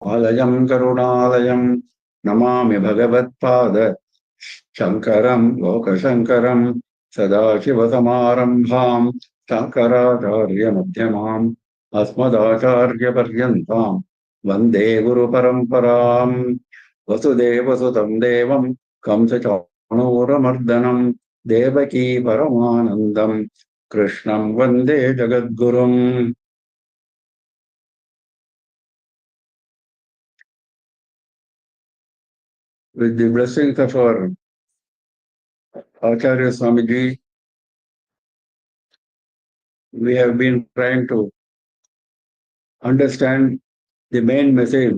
आलयं करुणालयं नमामि भगवत्पाद शङ्करं लोकशङ्करं सदाशिवसमारम्भां शङ्कराचार्यमध्यमाम् अस्मदाचार्यपर्यन्तां वन्दे गुरुपरम्पराम् वसुदेवसुतं देवं कंसचाणूरमर्दनं देवकी परमानन्दं कृष्णं वन्दे जगद्गुरुम्. With the blessings of our Acharya Swamiji, we have been trying to understand the main message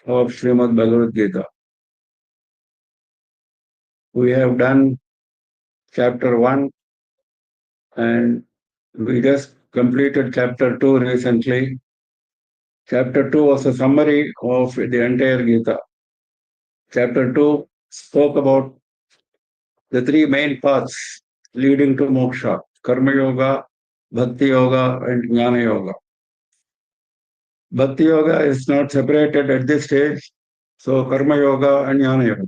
of Srimad Bhagavad Gita. We have done chapter 1 and we just completed chapter 2 recently. Chapter 2 was a summary of the entire Gita. Chapter 2 spoke about the three main paths leading to moksha: Karma Yoga, Bhakti Yoga, and Jnana Yoga. Bhakti Yoga is not separated at this stage, so Karma Yoga and Jnana Yoga.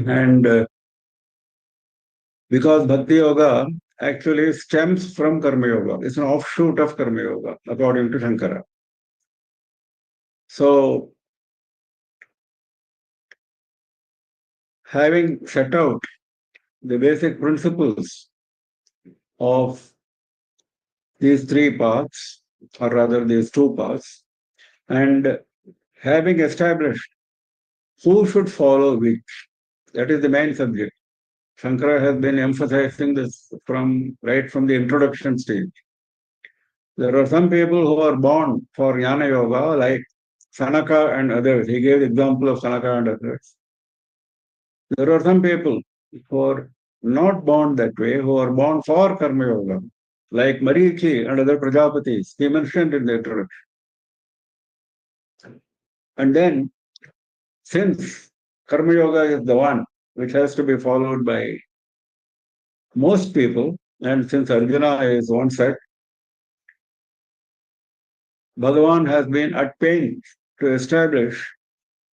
And because Bhakti Yoga actually stems from Karma Yoga, it's an offshoot of Karma Yoga, according to Shankara. So, having set out the basic principles of these three paths, or rather these two paths, and having established who should follow which, that is the main subject. Shankara has been emphasizing this right from the introduction stage. There are some people who are born for Jnana Yoga, like Sanaka and others. He gave the example of Sanaka and others. There are some people who are not born that way, who are born for Karma Yoga, like Marichi and other Prajapatis. He mentioned in the introduction. And then, since Karma Yoga is the one which has to be followed by most people, and since Arjuna is one set, Bhagavan has been at pains to establish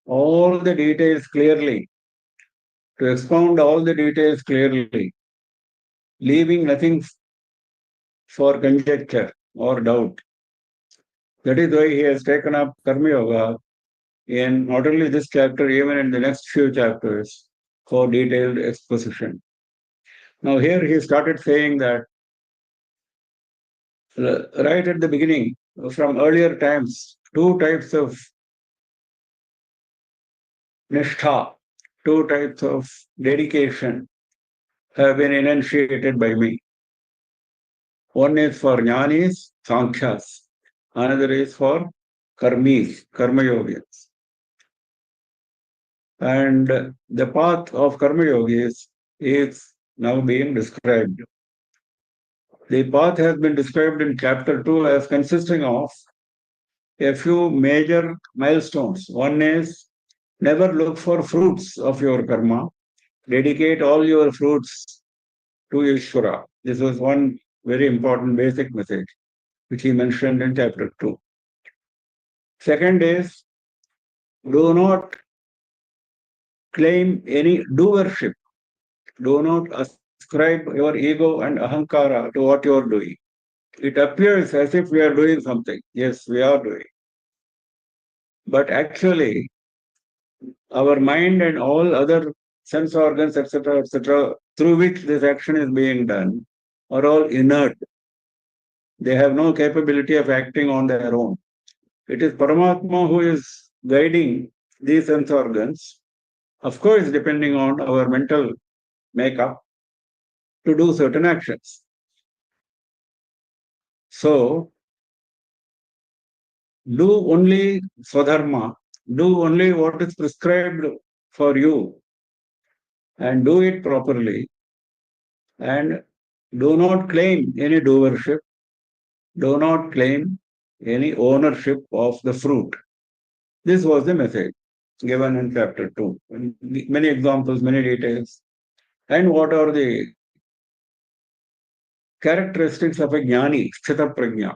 all the details clearly, to expound all the details clearly, leaving nothing for conjecture or doubt. That is why he has taken up Karma Yoga in not only this chapter, even in the next few chapters for detailed exposition. Now here he started saying that right at the beginning, from earlier times, two types of nishtha, two types of dedication have been enunciated by me. One is for jnanis, sankhyas. Another is for karmis, karma yogis. And the path of karma yogis is now being described. The path has been described in chapter 2 as consisting of a few major milestones. One is never look for fruits of your karma. Dedicate all your fruits to Ishvara. This was one very important basic message which he mentioned in chapter 2. Second is, do not claim any doership. Do not ascribe your ego and ahankara to what you are doing. It appears as if we are doing something. Yes, we are doing. But actually, our mind and all other sense organs, etc., through which this action is being done, are all inert. They have no capability of acting on their own. It is Paramatma who is guiding these sense organs, of course, depending on our mental makeup, to do certain actions. So, do only swadharma, do only what is prescribed for you, and do it properly, and do not claim any doership, do not claim any ownership of the fruit. This was the message given in chapter 2. Many examples, many details. And what are the characteristics of a jnani, sthita prajna?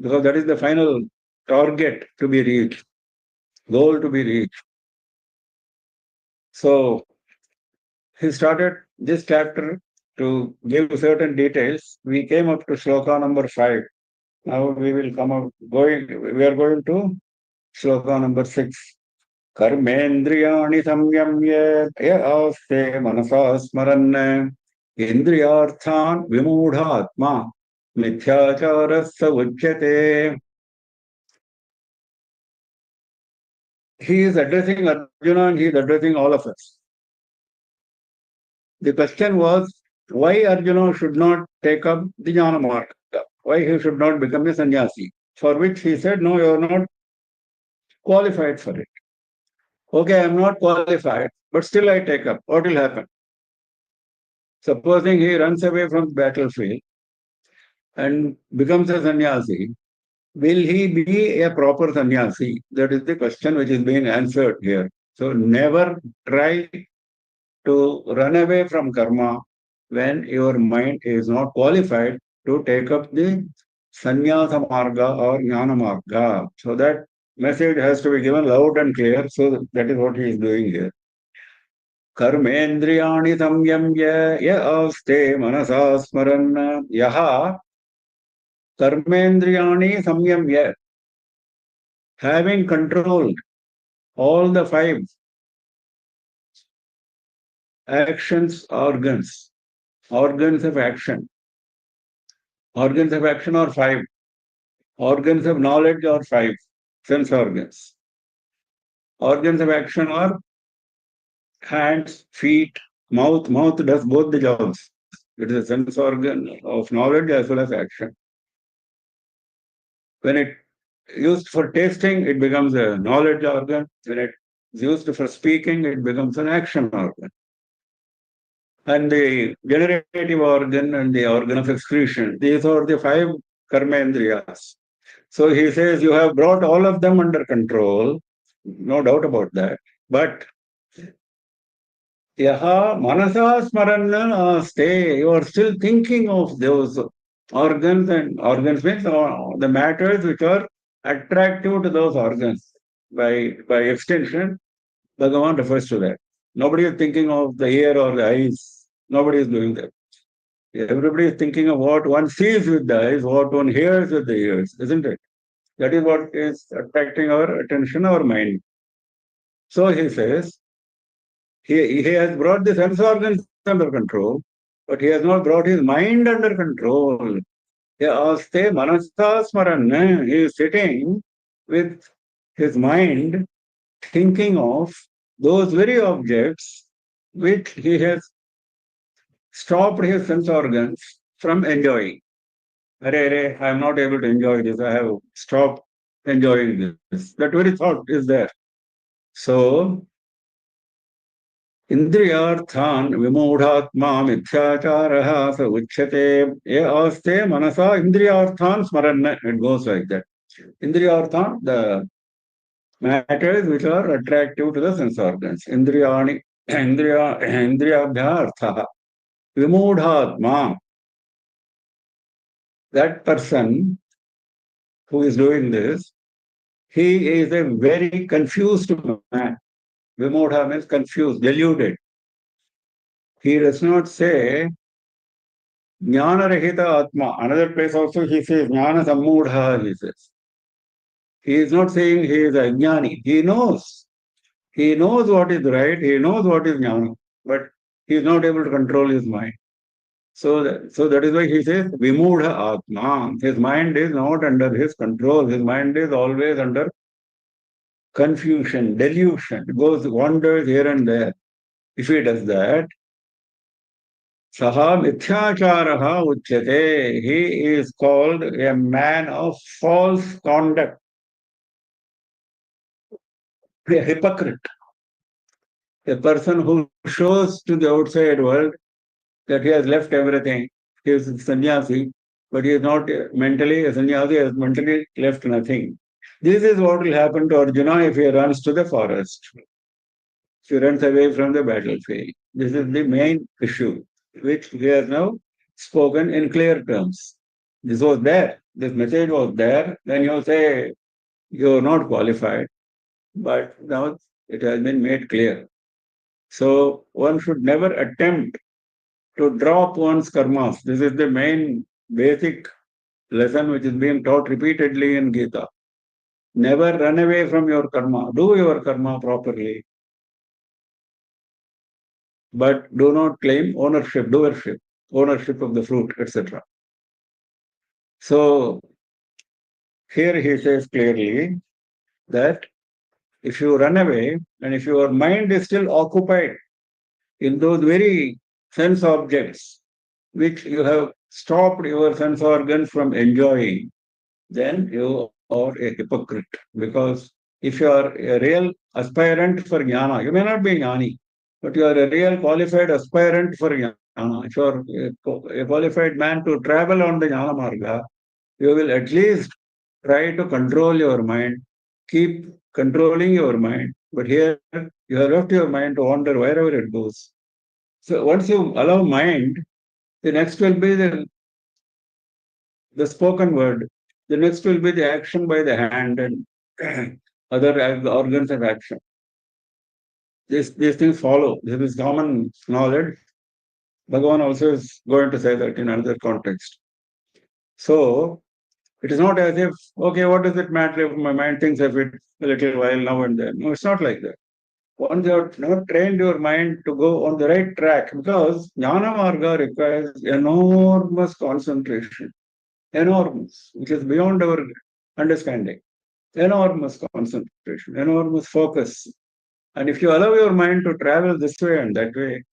Because that is the final target to be reached, goal to be reached. So he started this chapter to give certain details. We came up to shloka number 5. Now we will we are going to shloka number 6. कर्मेन्द्रियाणि संयम्य य आस्ते मनसा स्मरन् इन्द्रियार्थान् विमूढात्मा मिथ्याचारः स उच्यते. He is addressing Arjuna and he is addressing all of us. The question was why Arjuna should not take up the Jnana Marga, why he should not become a sannyasi, for which he said, no, you are not qualified for it. Okay, I am not qualified, but still I take up. What will happen? Supposing he runs away from the battlefield and becomes a sannyasi, will he be a proper sannyasi? That is the question which is being answered here. So never try to run away from karma when your mind is not qualified to take up the sannyasa marga or jnana marga. So that message has to be given loud and clear. So that is what he is doing here. कर्मेन्द्रियाणि संयम्य य आस्ते मनसा स्मरन् यः कर्मेन्द्रियाणि संयम्य, having controlled all the 5 actions organs of action. Organs of action are 5. Organs of knowledge are 5 sense organs. Organs of action are hands, feet, mouth. Mouth does both the jobs. It is a sense organ of knowledge as well as action. When it used for tasting, it becomes a knowledge organ. When it is used for speaking, it becomes an action organ. And the generative organ and the organ of excretion, these are the 5 karmendriyas. So he says you have brought all of them under control, no doubt about that. But yaha manasa smaranna stay, you are still thinking of those organs, and organs means the matters which are attractive to those organs. By extension, Bhagavan refers to that. Nobody is thinking of the ear or the eyes. Nobody is doing that. Everybody is thinking of what one sees with the eyes, what one hears with the ears, isn't it? That is what is attracting our attention, our mind. So he says, he has brought the sense organs under control, but he has not brought his mind under control. He is sitting with his mind thinking of those very objects which he has stopped his sense organs from enjoying. I am not able to enjoy this. I have stopped enjoying this. That very thought is there. So, Indriyarthan vimudhatma mithyacharaha sa uchyate ye aste manasa indriyarthan smaranna. It goes like that. Indriyarthan, the matters which are attractive to the sense organs. Indriyabhya artha. Vimudhatma. That person who is doing this, he is a very confused man. Vimudha means confused, deluded. He does not say Jnana Rahita Atma. Another place also he says Jnana Sammudha, he says. He is not saying he is a Jnani. He knows. He knows what is right. He knows what is Jnana. But he is not able to control his mind. So that is why he says Vimudha Atma. His mind is not under his control. His mind is always under confusion, delusion. It wanders here and there. If he does that, Saha mithyacharaha uchyate. He is called a man of false conduct, a hypocrite, a person who shows to the outside world that he has left everything. He is a sannyasi, but he is not mentally a sannyasi, he has mentally left nothing. This is what will happen to Arjuna if he runs to the forest. If he runs away from the battlefield. This is the main issue, which he has now spoken in clear terms. This was there. This message was there. Then you say, you are not qualified, but now it has been made clear. So one should never attempt to drop one's karmas. This is the main basic lesson which is being taught repeatedly in Gita. Never run away from your karma. Do your karma properly, but do not claim ownership of the fruit, etc. So here he says clearly that if you run away and if your mind is still occupied in those very sense objects which you have stopped your sense organs from enjoying, then you are a hypocrite. Because if you are a real aspirant for jnana, you may not be jnani, but you are a real qualified aspirant for jnana. If you are a qualified man to travel on the jnana marga, you will at least try to control your mind, keep controlling your mind. But here you have left your mind to wander wherever it goes. So once you allow mind, the next will be the spoken word. The next will be the action by the hand and other organs of action. These things follow. This is common knowledge. Bhagavan also is going to say that in another context. So it is not as if, okay, what does it matter if my mind thinks of it a little while now and then? No, it's not like that. Once you have not trained your mind to go on the right track, because Jnana Marga requires enormous concentration, enormous, which is beyond our understanding. Enormous concentration, enormous focus. And if you allow your mind to travel this way and that way,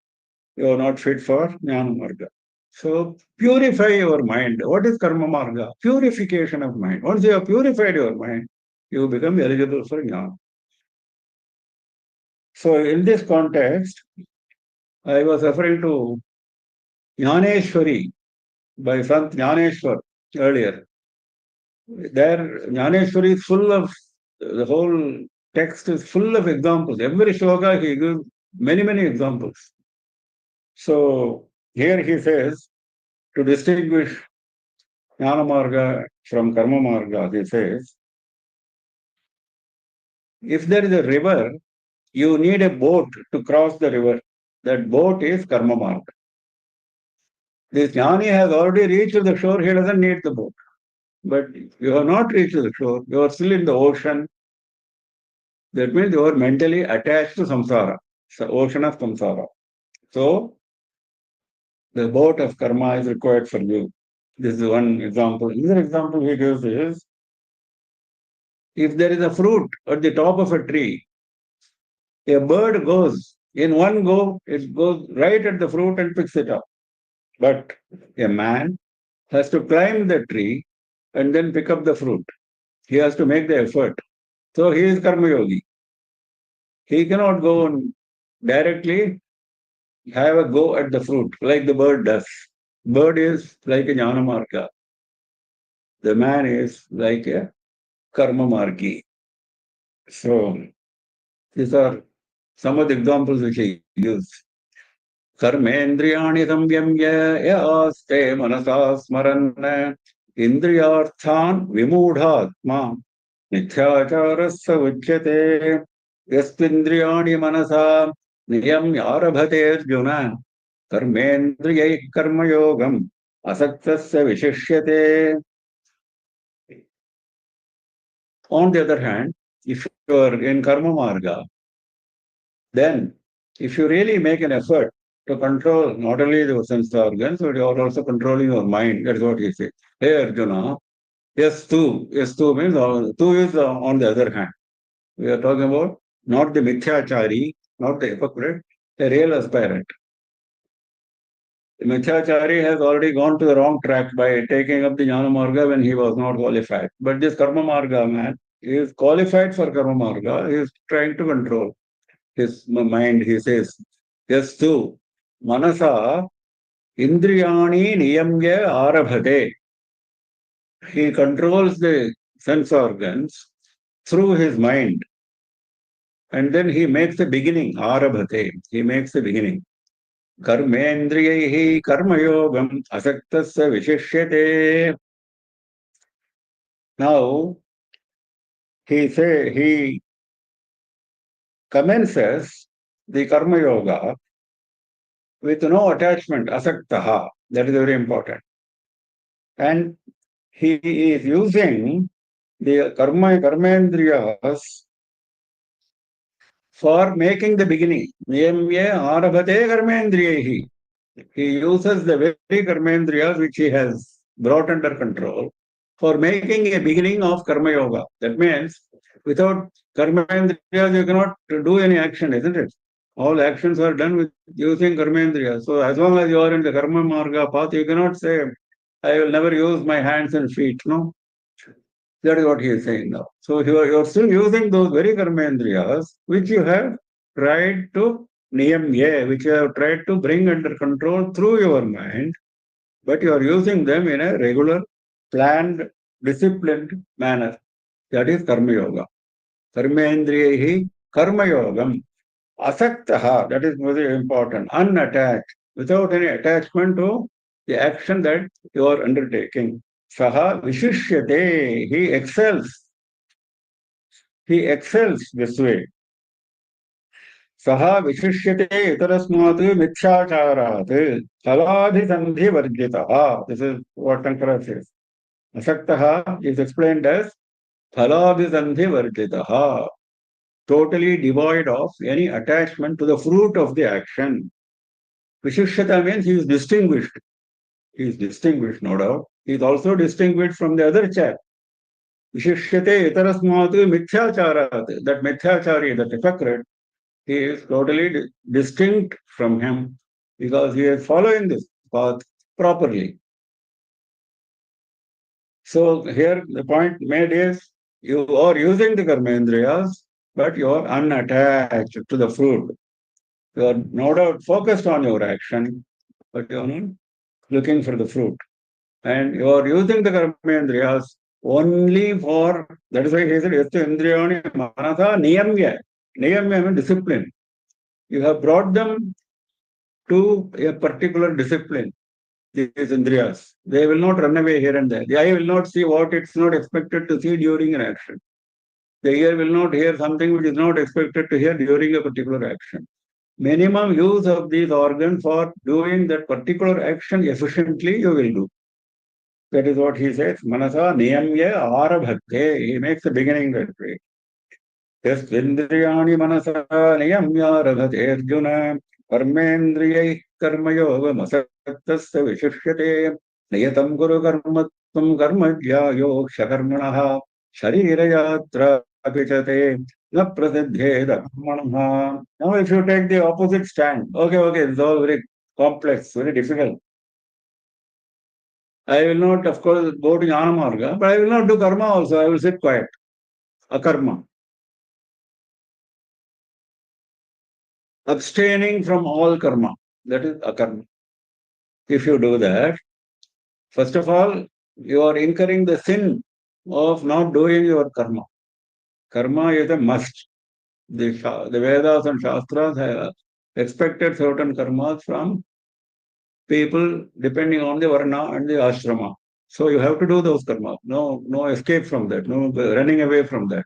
you are not fit for Jnana Marga. So purify your mind. What is Karma Marga? Purification of mind. Once you have purified your mind, you become eligible for Jnana. So in this context, I was referring to Jnaneshwari by Sant Jnaneshwar earlier. There, Jnaneshwari is full of, the whole text is full of examples. Every shloka he gives many, many examples. So here he says, to distinguish Jnana Marga from Karma Marga, he says, if there is a river, you need a boat to cross the river. That boat is Karma Marga. This Jnani has already reached the shore, he doesn't need the boat. But you have not reached the shore, you are still in the ocean. That means you are mentally attached to samsara, the ocean of samsara. So the boat of karma is required for you. This is one example. Another example he gives is, if there is a fruit at the top of a tree, a bird goes, in one go, it goes right at the fruit and picks it up. But a man has to climb the tree and then pick up the fruit. He has to make the effort. So he is karma yogi. He cannot go and directly have a go at the fruit like the bird does. Bird is like a jnana marga. The man is like a karma margi. So these are some of the examples which he used. कर्मेन्द्रियाणि संयम्य यास्ते मनसा स्मरन् इन्द्रियार्थान् विमूढात्मा मिथ्याचारस्य उच्यते यस्त्विन्द्रियाणि मनसा नियम्यारभते Arjun कर्मेन्द्रियैः कर्मयोगम् asaktasya vishishyate. On the other hand, if you are in karma marga, then if you really make an effort to control not only the sense organs, but you are also controlling your mind. That's what he says. Hey Arjuna, yes, tu. Yes, tu means tu is on the other hand. We are talking about not the mithyachari, not the hypocrite, a real aspirant. The mithyachari has already gone to the wrong track by taking up the jnana marga when he was not qualified. But this karma marga man is qualified for karma marga. He is trying to control his mind. He says, yes, tu. Manasa indriyani niyamya arabhate. He controls the sense organs through his mind. And then he makes the beginning, arabhate. He makes the beginning. Karmendriyaihi karmayogam asaktasya vishishyate. Now, he commences the Karma Yoga with no attachment, asaktaha. That is very important. And he is using the karmendriyas for making the beginning. Niyamye arabhate karmendriyahi. He uses the very karmendriyas which he has brought under control for making a beginning of karma yoga. That means without karmendriyas you cannot do any action, isn't it? All actions are done with using karmendriyas. So as long as you are in the karma marga path, you cannot say, I will never use my hands and feet. No, that is what he is saying now. So you are still using those very karmendriyas, which you have tried to niyamye, which you have tried to bring under control through your mind, but you are using them in a regular, planned, disciplined manner. That is karma yoga. Karmendriyahi karma yogam. Asaktaha, that is very important. Unattached, without any attachment to the action that you are undertaking. Saha vishishyate, he excels. He excels this way. Saha vishishyate itarasmat mithyacharat saladhisandhi varjitaha. This is what Shankara says. Asaktaha is explained as saladhisandhi varjitaha. Totally devoid of any attachment to the fruit of the action. Vishishyata means he is distinguished. He is distinguished, no doubt. He is also distinguished from the other chap. Vishishyate itarasmatu mithyacharat. That mithyachari, that hypocrite, he is totally distinct from him because he is following this path properly. So here the point made is you are using the karmendriyas, but you are unattached to the fruit. You are no doubt focused on your action, but you are not looking for the fruit. And you are using the karmendriyas only for, that is why he said, Yastu indriyani manasa niyamya. Niyamya means discipline. You have brought them to a particular discipline, these indriyas. They will not run away here and there. The eye will not see what it's not expected to see during an action. The ear will not hear something which is not expected to hear during a particular action. Minimum use of these organs for doing that particular action efficiently you will do. That is what he says. Manasa niyamya arabhate. He makes the beginning that way. Yes, Indriyani manasa niyamya arabhate Arjuna. Karmendriyai karmayoga masaktasya vishishyate. Niyatam guru karmatvam karmajyayo shakarmanaha. Sharirayatra apichate. Na prasidhyeda karmanaha. Now if you take the opposite stand, okay, it's all very complex, very difficult. I will not, of course, go to Jnana Marga, but I will not do karma also. I will sit quiet. Akarma. Abstaining from all karma. That is akarma. If you do that, first of all, you are incurring the sin of not doing your karma. Karma is a must. The Vedas and Shastras have expected certain karmas from people depending on the Varna and the Ashrama. So you have to do those karmas. No escape from that. No running away from that.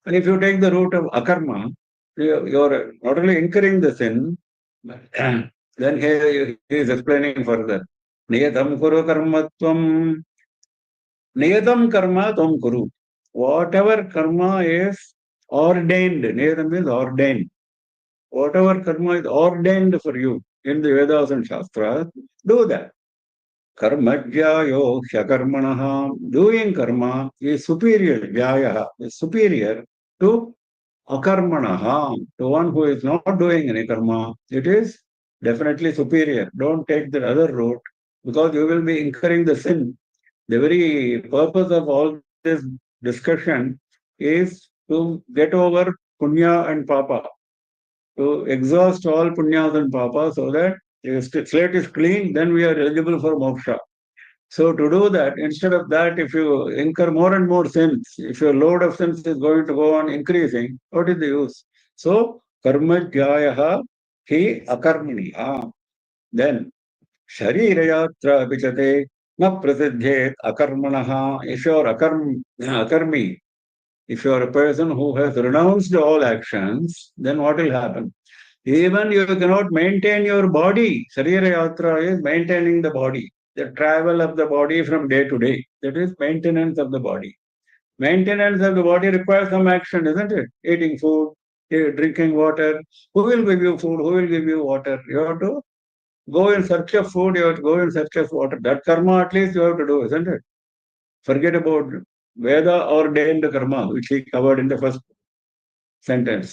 And if you take the route of akarma, you are not only incurring the sin, but then he is explaining further. Niyatam kuru karma tvam. Niyatam karma tvam kuru. Whatever karma is ordained, niyatam means ordained. Whatever karma is ordained for you in the Vedas and Shastras, do that. Karmajyayo hyakarmanaha. Doing karma is superior. Jaya is superior to akarmanaha. To one who is not doing any karma, it is definitely superior. Don't take the other route because you will be incurring the sin. The very purpose of all this discussion is to get over punya and papa, to exhaust all punyas and papas so that the slate is clean, then we are eligible for moksha. So to do that, instead of that, if you incur more and more sins, if your load of sins is going to go on increasing, what is the use? So karma jyayaha hi akarmaniha. Then sharirayatra vichate na prasidhyet akarmanaha. If you are akarmi, If you are a person who has renounced all actions, then what will happen? Even you cannot maintain your body. Sharira Yatra is maintaining the body, the travel of the body from day to day. That is maintenance of the body. Maintenance of the body requires some action, isn't it? Eating food, drinking water. Who will give you food? Who will give you water? You have to go in search of food, you have to go in search of water. That karma at least you have to do, isn't it? Forget about Veda ordained karma, which he covered in the first sentence.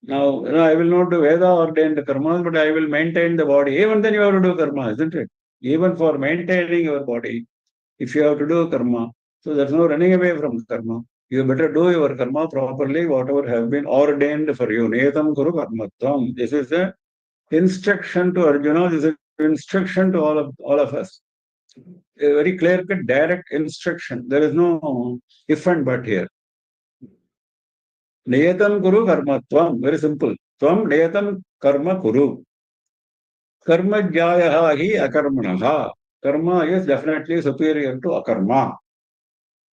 Now, I will not do Veda ordained karma, but I will maintain the body. Even then you have to do karma, isn't it? Even for maintaining your body, if you have to do karma, so there's no running away from karma. You better do your karma properly, whatever has been ordained for you. Netam kuru karmatvam. This is the instruction to Arjuna. This is instruction to all of us. A very clear-cut, direct instruction. There is no if and but here. Niyatam kuru karma tvam. Very simple. Tvam niyatam karma kuru. Karma jyayaha hi akarmanaha. Karma is definitely superior to akarma.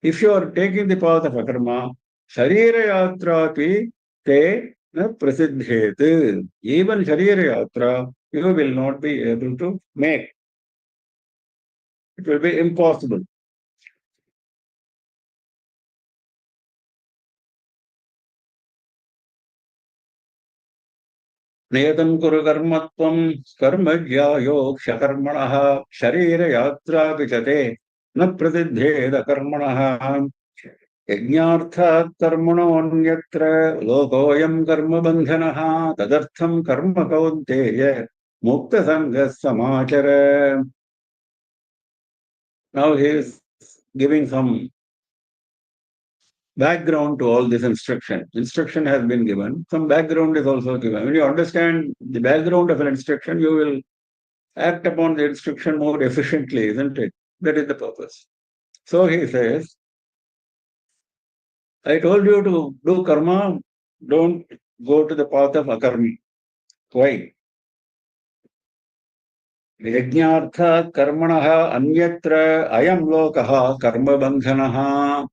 If you are taking the path of akarma, sharira yatra pi te na prasiddhet. Even sharira yatra, you will not be able to make. It will be impossible. नियतं कुरु कर्मत्वं कर्मज्ञायोक्ष्यकर्मणः शरीरयात्रापि च ते न प्रतिद्धेद कर्मणः यज्ञार्थात् कर्मणोऽन्यत्र लोकोऽयं कर्मबन्धनः तदर्थं कर्म कौन्तेय मुक्तसङ्गः समाचर. Now he is giving some background to all this instruction. Instruction has been given. Some background is also given. When you understand the background of an instruction, you will act upon the instruction more efficiently, isn't it? That is the purpose. So he says, I told you to do karma, don't go to the path of akarmi. Why? Yajnartha karmanaha anyatra ayam lokaha karma bandhanaha.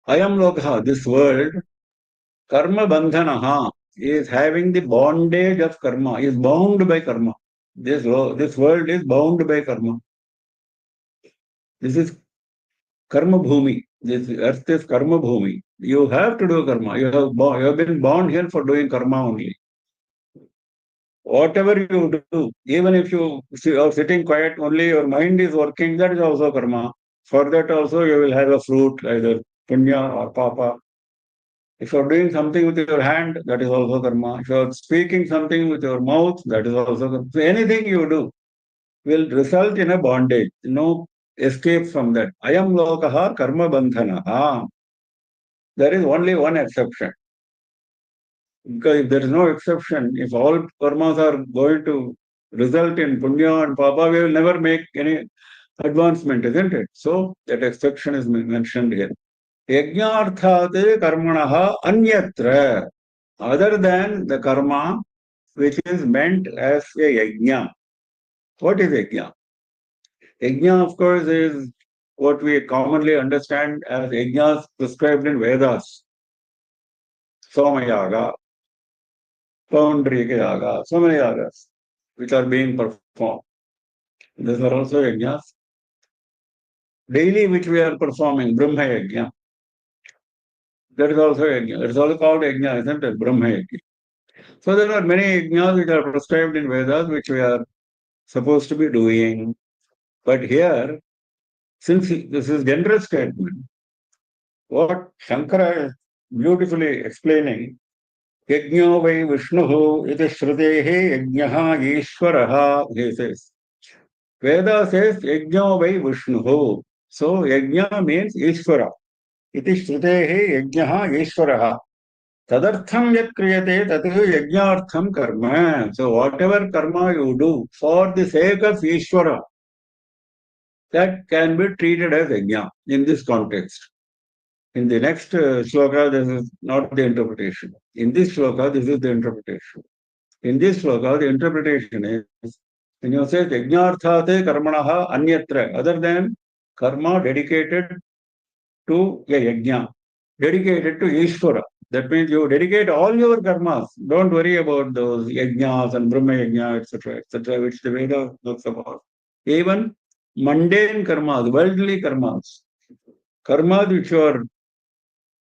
Ayam lokaha, this world, karma bandhanaha, is having the bondage of karma, is bound by karma. This world is bound by karma. This is karma bhumi. This earth is karma bhumi. You have to do karma. You have been born here for doing karma only. Whatever you do, even if you are sitting quiet only, your mind is working, that is also karma. For that also you will have a fruit, either punya or papa. If you are doing something with your hand, that is also karma. If you are speaking something with your mouth, that is also karma. So anything you do will result in a bondage. No escape from that. Ayam lokaha karma bandhanaha. There is only one exception. Because if there is no exception, if all karmas are going to result in punya and papa, we will never make any advancement, isn't it? So that exception is mentioned here. Yajnarthate karmanaha anyatra. Other than the karma which is meant as a yajna. What is yajna? Yajna, of course, is what we commonly understand as yajnas prescribed in Vedas. Somayaga, Paundrika Yaga, so many yagas which are being performed. These are also yajnas. Daily which we are performing, Brahma Yajna. That is also yajna. It is also called yajna, isn't it? Brahma Yajna. So there are many yajnas which are prescribed in Vedas which we are supposed to be doing. But here, since this is general statement, what Shankara is beautifully explaining, Yajno vai Vishnuhu iti shrutehi yajnaha Ishvaraha, he says. Veda says Yajno vai Vishnuhu. So yajna means Ishvara. Iti shrutehi yajnaha Ishvaraha. Tadartham yat kriyate tatu yajnartham karma. So whatever karma you do for the sake of Ishvara, that can be treated as yajna in this context. In the next shloka, this is not the interpretation. In this shloka, this is the interpretation. In this shloka, the interpretation is, when you say yajnarthate karmanaha anyatra, other than karma dedicated to a yajna, dedicated to Ishvara. That means you dedicate all your karmas. Don't worry about those yajnas and Brahma yajna, etc., which the Veda talks about. Even mundane karmas, worldly karmas which you are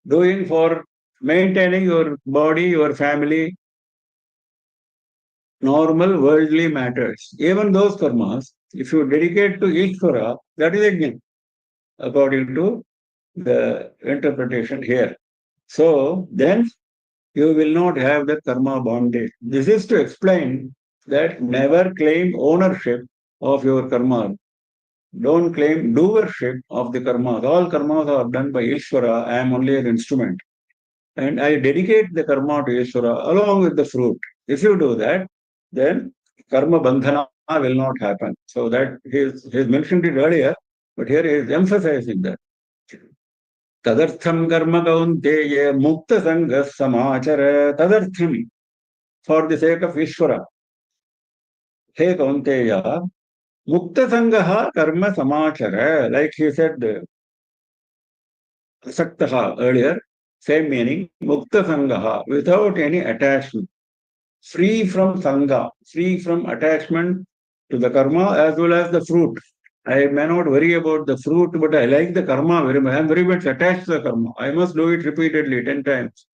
doing for maintaining your body, your family, normal worldly matters. Even those karmas, if you dedicate to Ishvara, that is yajna, according to the interpretation here. So then you will not have the karma bondage. This is to explain that never claim ownership of your karma. Don't claim doership of the karmas. All karmas are done by Ishvara. I am only an instrument. And I dedicate the karma to Ishvara along with the fruit. If you do that, then karma bandhana will not happen. So that he has mentioned it earlier, but here he is emphasizing that. Tadartham karma kaunteya mukta sangha samachara tadartham, for the sake of Ishvara. He kaunteya mukta sangha karma samachara, like he said asaktaha earlier, same meaning, mukta sangha, without any attachment, free from sangha, free from attachment to the karma as well as the fruit. I may not worry about the fruit, but I like the karma very much. I am very much attached to the karma. I must do it repeatedly, 10 times.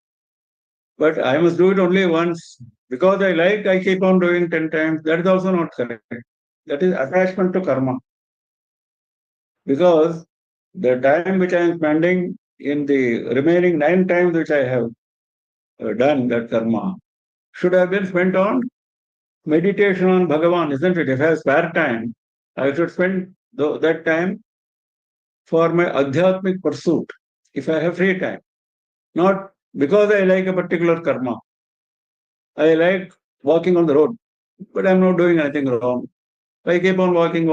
But I must do it only once. Because I keep on doing 10 times. That is also not correct. That is attachment to karma. Because the time which I am spending in the remaining 9 times which I have done that karma should have been spent on meditation on Bhagavan, isn't it? If I have spare time, I should spend that time for my adhyatmic pursuit, if I have free time. Not because I like a particular karma. I like walking on the road, but I'm not doing anything wrong. I keep on walking.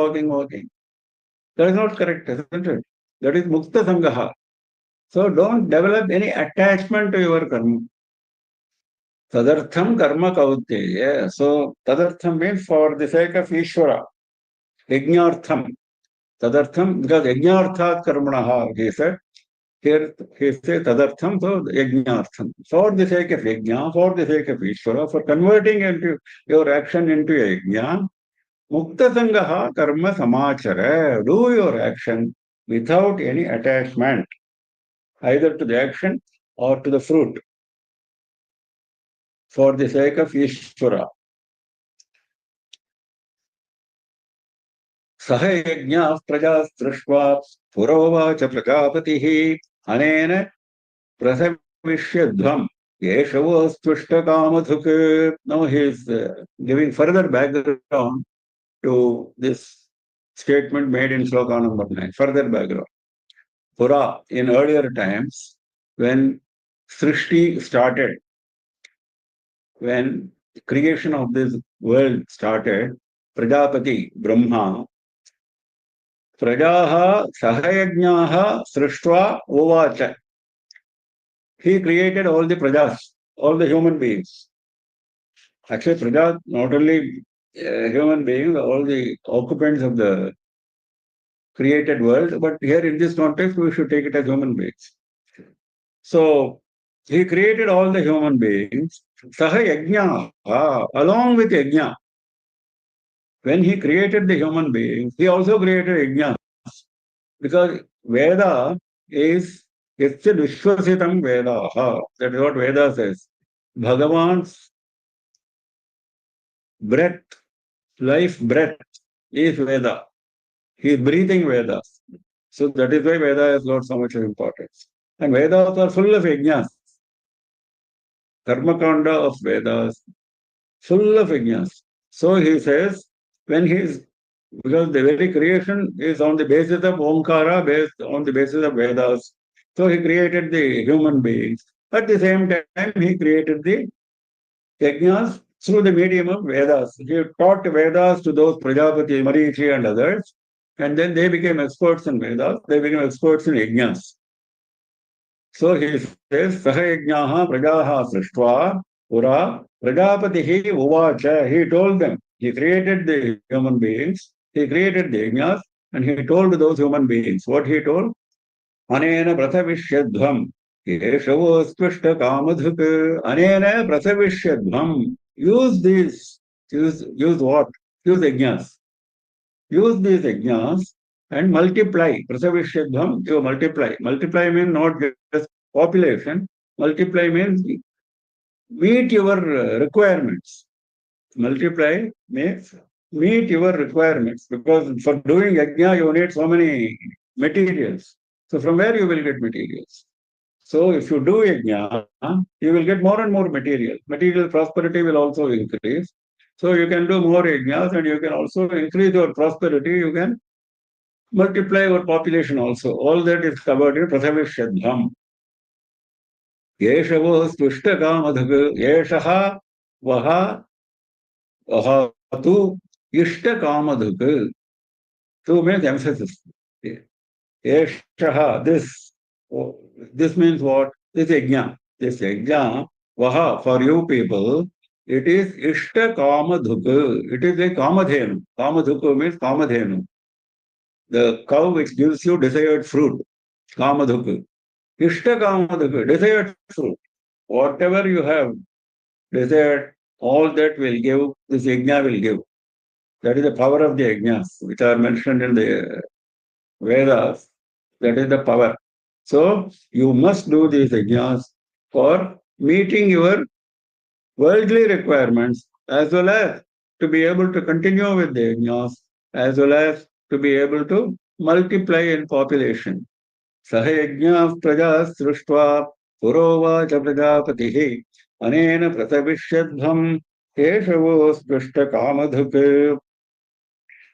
That is not correct, isn't it? That is mukta sangaha. So don't develop any attachment to your karma. Tadartham karma kauteya. So tadartham means for the sake of Ishvara. Yajnartham. Tadartham, because yajnarthat karmanaha, he said. Here he says tadartham, so yajnartham. For the sake of yajna, for the sake of Ishvara, for converting into your action into a yajna, mukta sangaha karma samachara. Do your action without any attachment, either to the action or to the fruit, for the sake of Ishvara. सह यज्ञाः प्रजाः सृष्ट्वा पुरोवाच प्रजापतिः अनेन प्रसविष्यध्वम् एष वोऽस्त्विष्टकामधुक्. Now he is giving further background to this statement made in sloka number 9. Further background. Pura, in earlier times, when Srishti started, when creation of this world started, Prajapati, Brahma, Prajaha Sahayajnaha Srishtva Uvacha. He created all the prajas, all the human beings. Actually, praja, not only human beings, all the occupants of the created world, but here in this context, we should take it as human beings. So, he created all the human beings, Sahayajnaha, along with Yajna. When he created the human beings, he also created Yajna. Because Veda is Yasya Vishwasitam Veda. That is what Veda says. Bhagavan's breath, life breath is Veda. He is breathing Vedas. So that is why Veda has got so much importance. And Vedas are full of yajnas. Karmakanda of Vedas, full of yajnas. So he says, when he is, because the very creation is on the basis of Omkara, based on the basis of Vedas. So he created the human beings. At the same time, he created the yajnas through the medium of Vedas. He taught Vedas to those Prajapati, Marichi and others. And then they became experts in Vedas. They became experts in yajnas. So he says, Sahayajnaha Prajaha Srishtva Pura Prajapatihi Uvacha. He told them, he created the human beings, he created the yajnas, and he told those human beings. What he told? Anena prathavishyadvam. Yeshavo spishta kamadhuk. Anena prathavishyadvam. Use these. Use what? Use yajnas. Use these yajnas and multiply. Prasavishyadham, you multiply. Multiply means not just population. Multiply means meet your requirements. Multiply means meet your requirements, because for doing yajna you need so many materials. So from where you will get materials? So if you do yajna, you will get more and more material. Material prosperity will also increase. So you can do more yajnas and you can also increase your prosperity. You can multiply your population also. All that is covered in Prathavishyadham. Yeshavo Spushtakāmadhak. Yeshaha Vaha Vahatu Ishtakāmadhak. To make emphasis. Yeshaha, this means what? This yajna. This yajna, Vaha, for you people, it is Ishtakāmadhak. It is a Kamadhenu. Kamadhuk means Kamadhenu. The cow which gives you desired fruit. Kamadhuk. Ishta Kamadhuk, desired fruit. Whatever you have desired, all that will give, this yajna will give. That is the power of the yajnas, which are mentioned in the Vedas. That is the power. So you must do these yajnas for meeting your worldly requirements, as well as to be able to continue with the yajnas, as well as to be able to multiply in population. सह यज्ञाः प्रजा सृष्ट्वा पुरोवाच प्रजापतिः अनेन प्रसविष्यध्वम् केशवो स्पृष्टकामधुक्.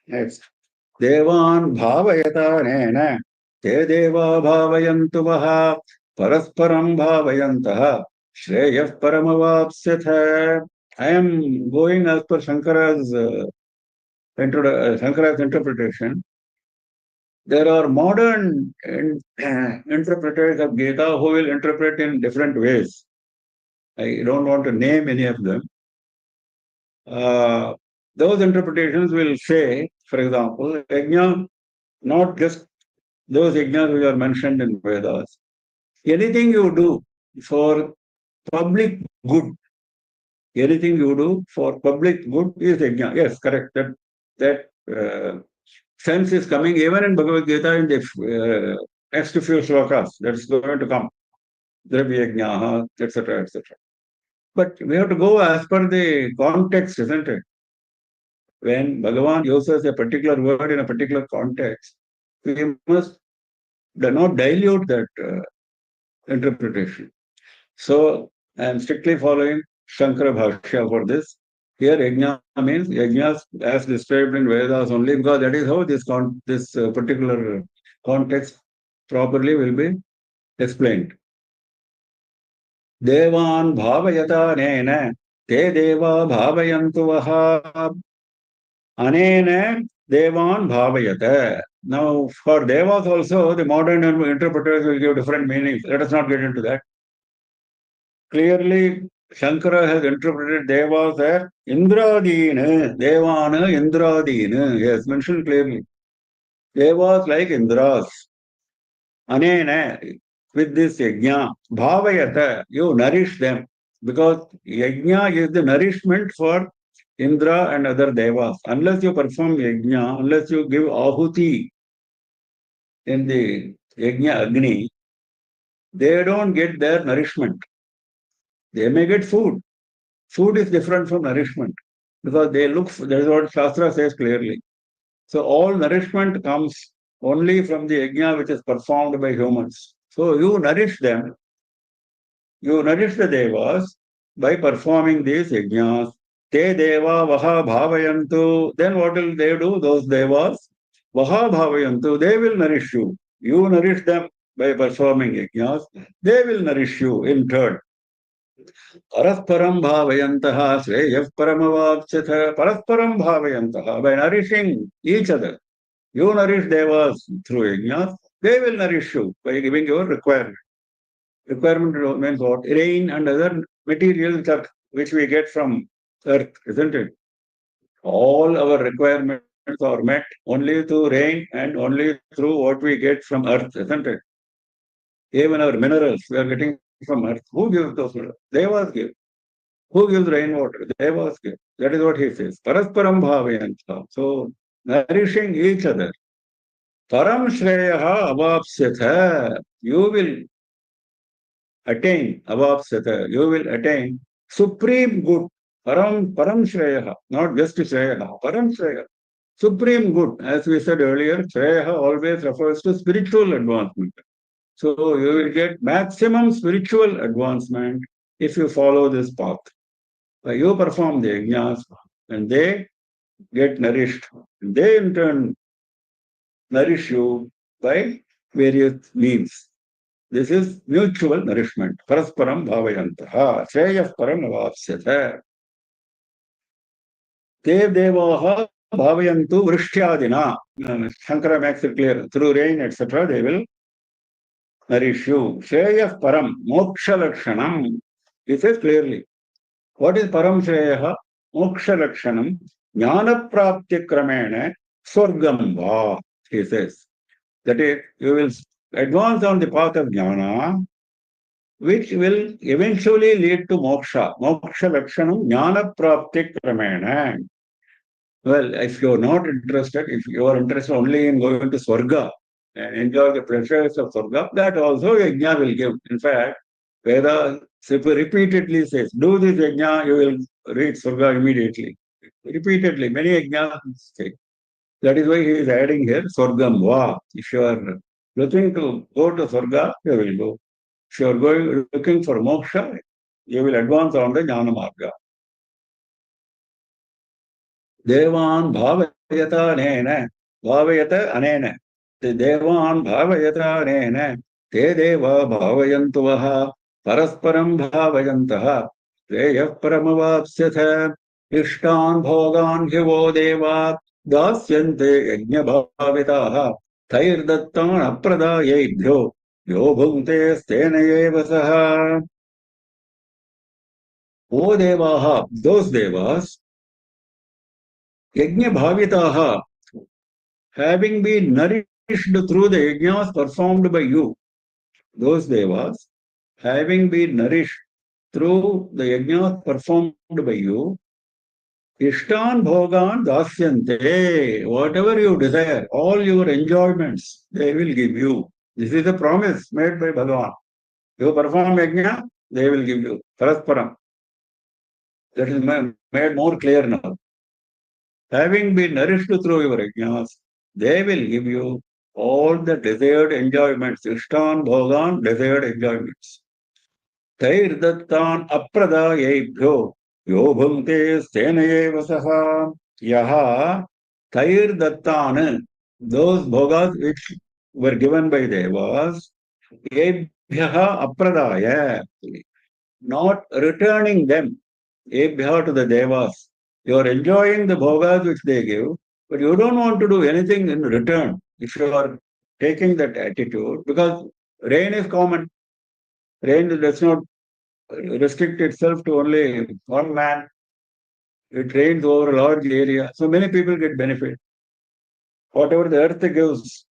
Next. देवान् भावयतानेन ते देवा भावयन्तु वः परस्परं भावयन्तः श्रेयः परमवाप्स्यथ. I am going as per Shankara's interpretation. There are modern interpreters of Gita who will interpret in different ways. I don't want to name any of them. Those interpretations will say, for example, yajna, not just those yajnas which are mentioned in Vedas. Anything you do for public good, anything you do for public good is yajna. Yes, correct. That sense is coming even in Bhagavad Gita in the next few shlokas. That's going to come. Dravya, etc., etc. But we have to go as per the context, isn't it? When Bhagavan uses a particular word in a particular context, we must not dilute that interpretation. So I am strictly following Shankara Bhashya for this. Here, yajna means yajnas as described in Vedas only, because that is how this particular context properly will be explained. Devan bhavayata nena te deva bhavayantu vaha anena devan bhavayata. Now, for devas also, the modern interpreters will give different meanings. Let us not get into that. Clearly, Shankara has interpreted devas as Indradina, Devana Indradina. He has mentioned clearly. Devas like Indras. Anena, with this yajna, bhavayata, you nourish them. Because yajna is the nourishment for Indra and other devas. Unless you perform yajna, unless you give ahuti in the yajna agni, they don't get their nourishment. They may get food. Food is different from nourishment because they look, that is what Shastra says clearly. So all nourishment comes only from the yajna which is performed by humans. So you nourish them, you nourish the devas by performing these yajnas. Te deva vaha bhavayantu. Then what will they do? Those devas, vaha bhavayantu, they will nourish you. You nourish them by performing yajnas. They will nourish you in turn. Parasparam bhavayantaha shreyah paramavapsyatha. Parasparam bhavayantaha. By nourishing each other. You nourish devas through yajnas. They will nourish you by giving your requirement. Requirement means what? Rain and other materials which we get from earth, isn't it? All our requirements are met only through rain and only through what we get from earth, isn't it? Even our minerals we are getting from earth. Who gives those minerals? Devas give. Who gives rainwater? Devas give. That is what he says. Parasparam bhavayanta. So nourishing each other. Param shreyaha avapsyatha. You will attain avapsyatha. You will attain supreme good. Param shreyaha. Not just shreyaha. Param shreyaha. Supreme good. As we said earlier, shreyaha always refers to spiritual advancement. So you will get maximum spiritual advancement if you follow this path. You perform the yajnas and they get nourished. They in turn nourish you by various means. This is mutual nourishment. Parasparam bhavayantaha. Shreyah param avapsyata. Dev devaha bhavayantu vrishtyadina. Shankara makes it clear. Through rain, etc., they will nourish you. Shreyah param moksha lakshanam. He says clearly. What is param shreyaha? Moksha lakshanam. Jnana prapti kramena swargam va. He says. That is, you will advance on the path of jnana, which will eventually lead to moksha. Moksha lakshanam jnana prapti kramena. Well, if you are not interested, if you are interested only in going to Swarga and enjoy the pleasures of Swarga, that also yajna will give. In fact, Veda repeatedly says, do this yajna, you will reach Swarga immediately. Repeatedly, many yajnas say. That is why he is adding here Swargam Va. If you are looking to go to Swarga, you will go. If you are looking for moksha, you will advance on the Jnana Marga. Devan bhavayata nena, bhavayata anena. The Devan bhavayata nena, te deva bhavayantu vaha, parasparam bhavayantaha, treyah paramavapsyatha, ishtan bhogan hivo deva, dasyante yajna bhavitaha, thair dattan apradayebhyo, yo bhunte stena eva saha. O devaha, those devas, yajna bhavitaha, having been nourished through the yajnas performed by you, those devas, having been nourished through the yajnas performed by you, ishtan bhogan dasyante, whatever you desire, all your enjoyments, they will give you. This is a promise made by Bhagavan. You perform yajna, they will give you. Parasparam. That is made more clear now. Having been nourished through your yajnas, they will give you all the desired enjoyments, ishtan bhogan, desired enjoyments. Tair dattan apradayebhyo, yo bhunte stenayeva saha, yaha, tair dattan, those bhogas which were given by devas, ebhyaha apradaya, not returning them, ebhya to the devas. You are enjoying the bhogas which they give, but you don't want to do anything in return if you are taking that attitude, because rain is common. Rain does not restrict itself to only one man. It rains over a large area, so many people get benefit. Whatever the earth gives,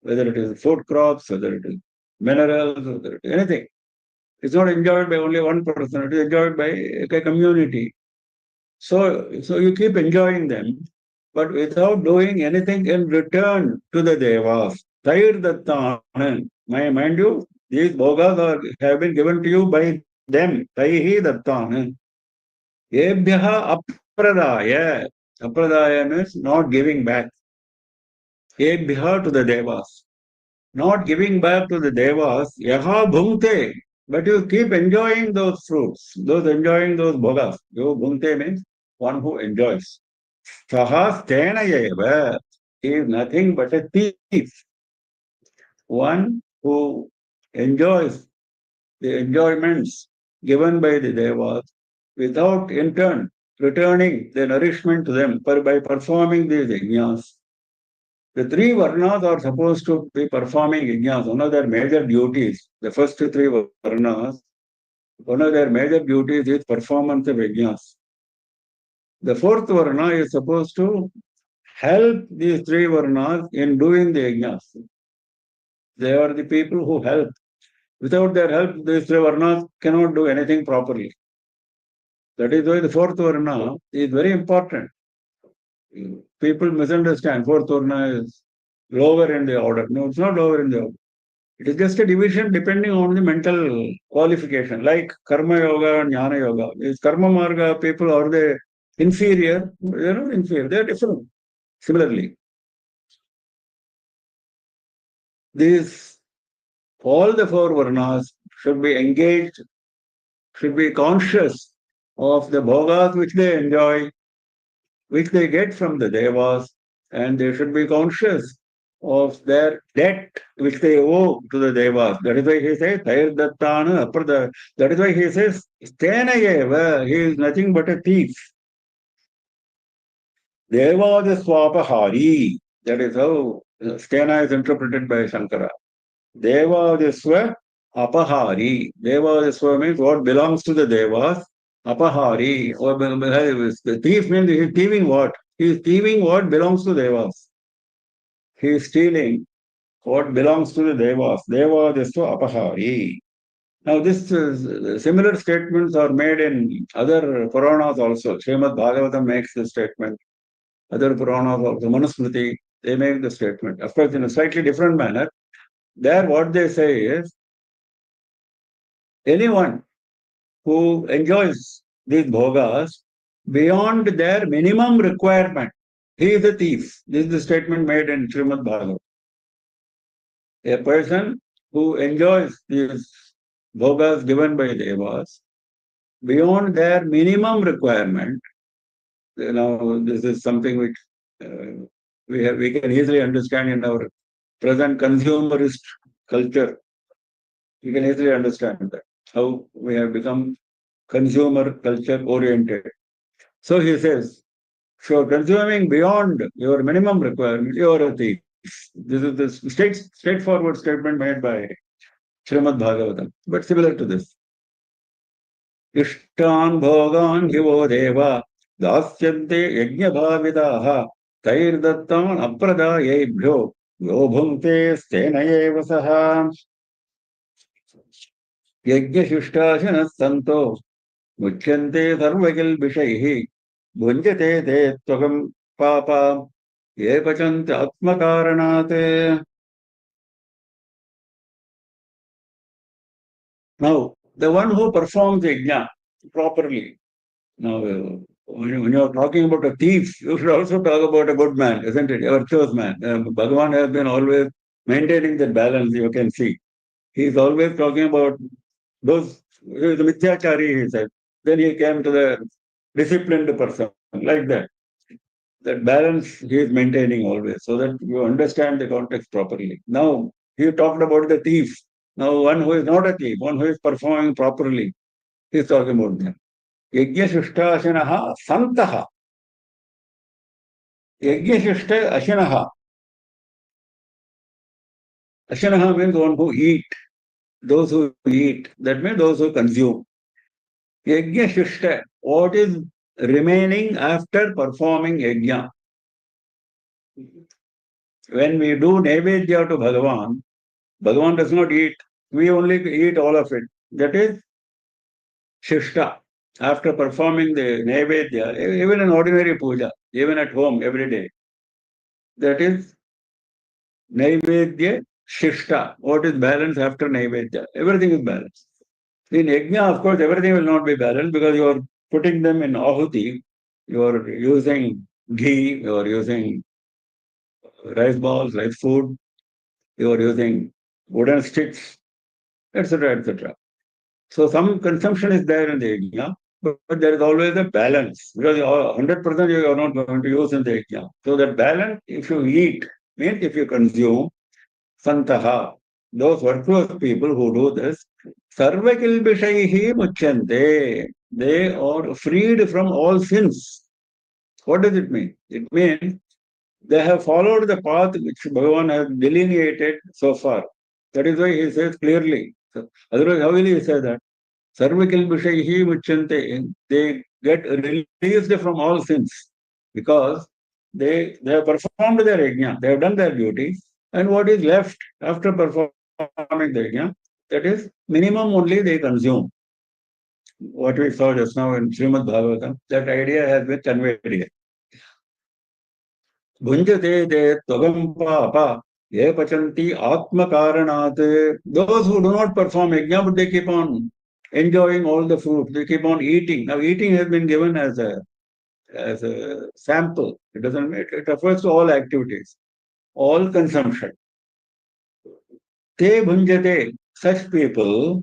whether it is food crops, whether it is minerals, whether it is anything, it's not enjoyed by only one person, it is enjoyed by a community. So you keep enjoying them, but without doing anything in return to the devas. Tair dattan. Mind you, these bhogas have been given to you by them. Taihi dattan. Ebhyaha apradaya. Apradaya means not giving back. Ebhyaha to the devas. Not giving back to the devas. Yaha bhunte. But you keep enjoying those fruits, enjoying those bhogas. You bhunte means one who enjoys. Saha stena eva is nothing but a thief. One who enjoys the enjoyments given by the devas without in turn returning the nourishment to them by performing these yajnas. The three varnas are supposed to be performing yajnas, one of their major duties. The first three varnas, one of their major duties is performance of yajnas. The fourth varna is supposed to help these three varnas in doing the yajnas. They are the people who help. Without their help, these three varnas cannot do anything properly. That is why the fourth varna is very important. People misunderstand fourth varna is lower in the order. No, it's not lower in the order. It is just a division depending on the mental qualification, like Karma Yoga and Jnana Yoga. Is Karma Marga people, are they inferior? They are not inferior, they are different. Similarly, these all the four varnas should be engaged, should be conscious of the bhogas which they enjoy, which they get from the devas, and they should be conscious of their debt which they owe to the devas. That is why he says, Tair Dattana Aprada. That is why he says, Stena Eva, he is nothing but a thief. Devada Swapahari. That is how Stena is interpreted by Shankara. Devadiswa apahari. Devadiswa means what belongs to the devas. Apahari. Or the thief means he is thieving what? He is thieving what belongs to devas. He is stealing what belongs to the devas. Devadiswa apahari. Now, this similar statements are made in other Puranas also. Srimad Bhagavatam makes this statement. Other Puranas also, Manusmriti, they make the statement. Of course, in a slightly different manner. There, what they say is, anyone who enjoys these bhogas beyond their minimum requirement, he is a thief. This is the statement made in Srimad Bhagavatam. A person who enjoys these bhogas given by devas beyond their minimum requirement, this is something which we can easily understand in our present consumerist culture. You can easily understand that, how we have become consumer culture oriented. So he says, if you are consuming beyond your minimum requirement, you are a thief. This is the straightforward statement made by Srimad Bhagavatam, but similar to this. Ishtan bhogan hivo deva dasyante yajna bhavidaha tairdattan apradayebhyo yobhunte stenayeva saha yajna shishtasana santo मुच्यन्ते सर्वकिल्बिषैः भुञ्जते ते त्वगं पापा ये पचन्ति आत्मकारणात्. Now, the one who performs yajna properly. Now, when you are talking about a thief, you should also talk about a good man, isn't it? A virtuous man. Bhagavan has been always maintaining that balance, you can see. He is always talking about those, the mithyachari, he said. Then he came to the disciplined person, like that. That balance he is maintaining always, so that you understand the context properly. Now, he talked about the thief. Now, one who is not a thief, one who is performing properly, he is talking about them. Yajna Shishtasanaha Santaha. Yajna Shishta Ashanaha. Ashanaha means one who eat. Those who eat, that means those who consume. Yajna Shishta, what is remaining after performing yajna? When we do Naivedya to Bhagavan, Bhagavan does not eat. We only eat all of it. That is Shishta. After performing the Naivedya, even in ordinary puja, even at home every day, that is Naivedya Shishta. What is balanced after Naivedya? Everything is balanced. In Yajna, of course, everything will not be balanced because you are putting them in Ahuti. You are using ghee, you are using rice balls, rice food, you are using wooden sticks, etc., etc. So some consumption is there in the yajna, but there is always a balance because 100% you are not going to use in the yajna. So that balance, if you eat, means if you consume, santaha, those virtuous people who do this, sarvakilbishaihi muchyante, they are freed from all sins. What does it mean? It means they have followed the path which Bhagavan has delineated so far. That is why he says clearly. So, otherwise, how will he say that? Sarvikilbishaihi muchyante. They get released from all sins because they have performed their yajna. They have done their duty. And what is left after performing the yajna, that is minimum only they consume. What we saw just now in Srimad Bhagavatam, that idea has been conveyed here. Bhunjate de tvagam papa ye pachanti atma karanat. Those who do not perform yajna, but they keep on enjoying all the food, they keep on eating. Now, eating has been given as a sample. It doesn't. It refers to all activities, all consumption. Te bhunjate, such people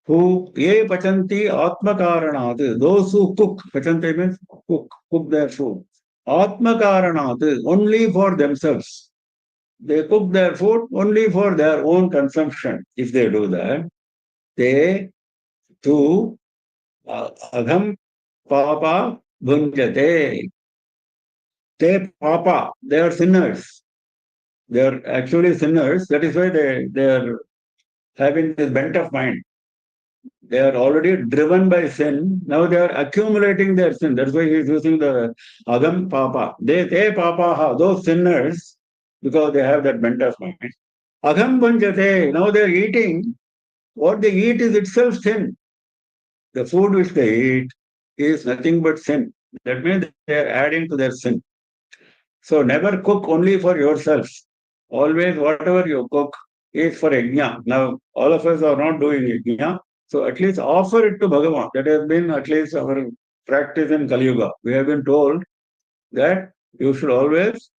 who ye pachanti atma karanat, those who cook, pachanti means cook their food. Atma karanat, only for themselves. They cook their food only for their own consumption. If they do that, they too agham papa bhunjate. They papa, they are sinners. They are actually sinners. That is why they are having this bent of mind. They are already driven by sin. Now they are accumulating their sin. That's why he is using the agam papa. They papa, those sinners, because they have that bent of mind. Agam bhanjate. Now they are eating. What they eat is itself sin. The food which they eat is nothing but sin. That means they are adding to their sin. So never cook only for yourself. Always whatever you cook is for yajna. Now all of us are not doing yajna. So at least offer it to Bhagavan. That has been at least our practice in Kali Yuga. We have been told that you should always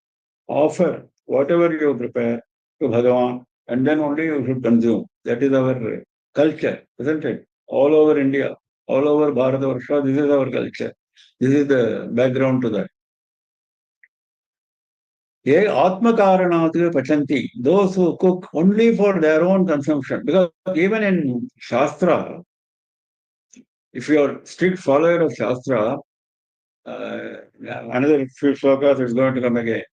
offer whatever you prepare to Bhagavan and then only you should consume. That is our culture, isn't it? All over India, all over Bharatavarsha, this is our culture. This is the background to that. Ye Atma Karanat Pachanti, those who cook only for their own consumption. Because even in Shastra, if you are strict follower of Shastra, another few slokas is going to come again.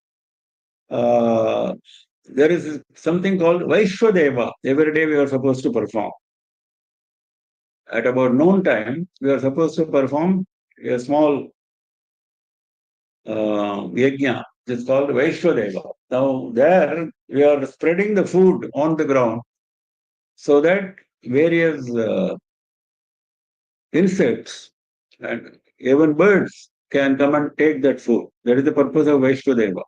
There is something called Vaishwadeva. Every day we are supposed to perform. At about noon time, we are supposed to perform a small yajna. It's called Vaishwadeva. Now, there we are spreading the food on the ground so that various insects and even birds can come and take that food. That is the purpose of Vaishwadeva,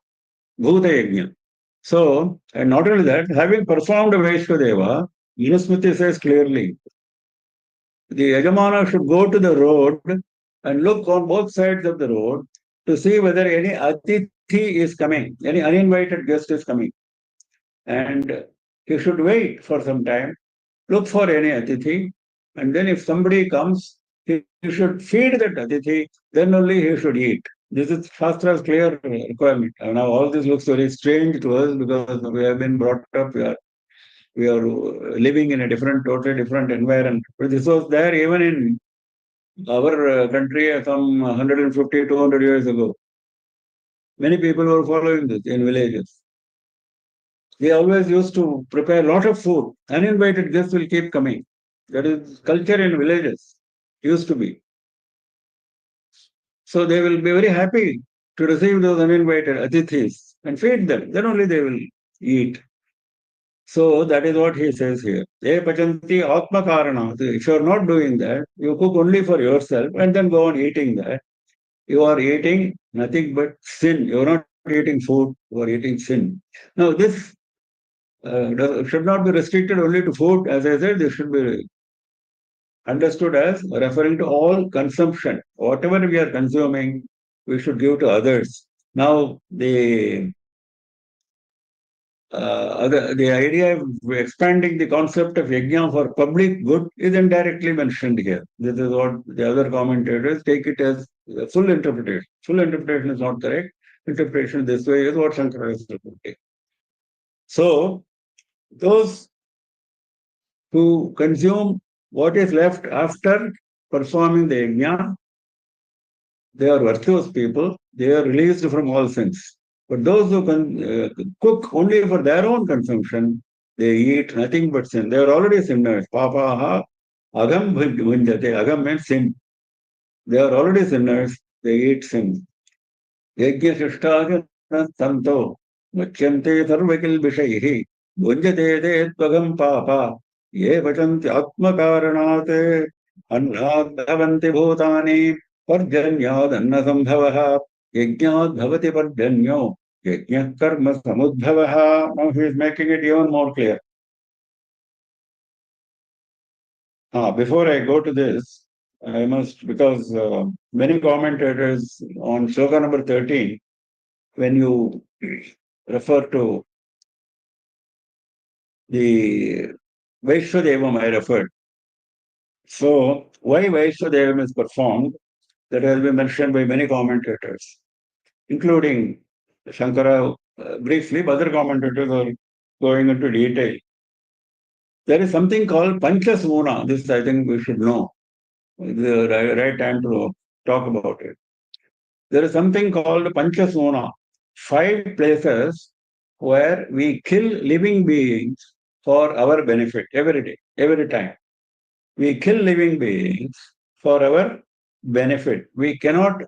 Bhuta Yajna. So, and not only that, having performed Vaishwadeva, Manusmriti says clearly, the Yajamana should go to the road and look on both sides of the road to see whether any Atithi is coming, any uninvited guest is coming. And he should wait for some time, look for any Atithi, and then if somebody comes, he should feed that Atithi, then only he should eat. This is Shastra's clear requirement. Now, all this looks very strange to us because we have been brought up, we are living in a totally different environment. But this was there even in our country some 150, 200 years ago. Many people were following this in villages. We always used to prepare a lot of food. Uninvited guests will keep coming. That is culture in villages. Used to be. So they will be very happy to receive those uninvited atithis and feed them. Then only they will eat. So that is what he says here. Ye pachanti atma karanat. If you are not doing that, you cook only for yourself and then go on eating that. You are eating nothing but sin. You are not eating food, you are eating sin. Now, this should not be restricted only to food. As I said, this should be understood as referring to all consumption. Whatever we are consuming, we should give to others. Now, the idea of expanding the concept of yajna for public good is indirectly mentioned here. This is what the other commentators take it as a full interpretation. Full interpretation is not correct. Interpretation this way is what Shankara is reporting. So, those who consume what is left after performing the yajna, they are virtuous people. They are released from all sins. But those who cook only for their own consumption, they eat nothing but sin. They are already sinners. Papaha agam bhunjate. Agam means sin. They are already sinners. They eat sin. Yajna shishtaja santo. मुच्यन्ते सर्वकिल्बिषैः भुञ्जते ते त्वगं पापा ये पचन्ति आत्मकारणात् अन्नाद्भवन्ति भूतानि पर्जन्यादन्नसम्भवः यज्ञात् भवति पर्जन्यो यज्ञः कर्म समुद्भवः. Now he is making it even more clear. Before I go to this, I must, because many commentators on sloka number 13, when you refer to the Vaishwadevam, I referred. So, why Vaishwadevam is performed, that has been mentioned by many commentators, including Shankara briefly, but other commentators are going into detail. There is something called Panchasuna. This I think we should know. The right time to talk about it. There is something called Panchasuna, 5 places where we kill living beings for our benefit every day, every time. We kill living beings for our benefit. We cannot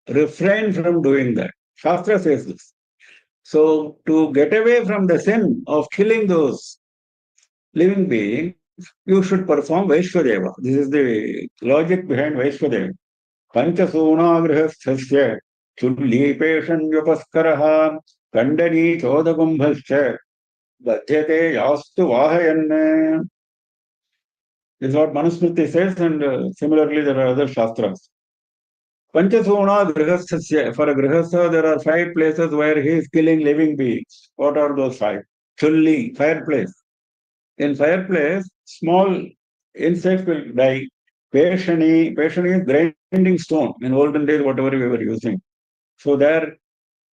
refrain from doing that. Shastra says this. So, to get away from the sin of killing those living beings, you should perform Vaishwadeva. This is the logic behind Vaishwadeva. Panchasoonagrihasthasya chullipeshanvyapaskarah kandani chodakumbhasya badhyate yastu vahayan. This is what Manusmriti says, and similarly there are other shastras. Panchasona grihasthasya. For a grihastha, there are 5 places where he is killing living beings. What are those 5? Chulli, fireplace. In fireplace, small insects will die. Peshani is grinding stone. In olden days, whatever we were using. So there,